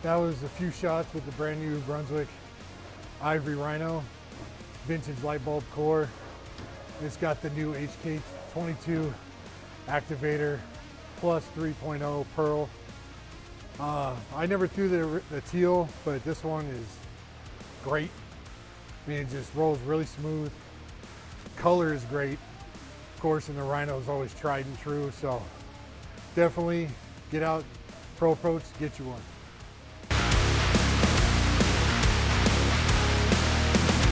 That was a few shots with the brand new Brunswick Ivory Rhino vintage light bulb core. It's got the new HK22 activator plus 3.0 pearl. I never threw the teal, but this one is great. I mean, it just rolls really smooth. Color is great. Of course, and the Rhino is always tried and true, so definitely get out, Pro Approach, get you one.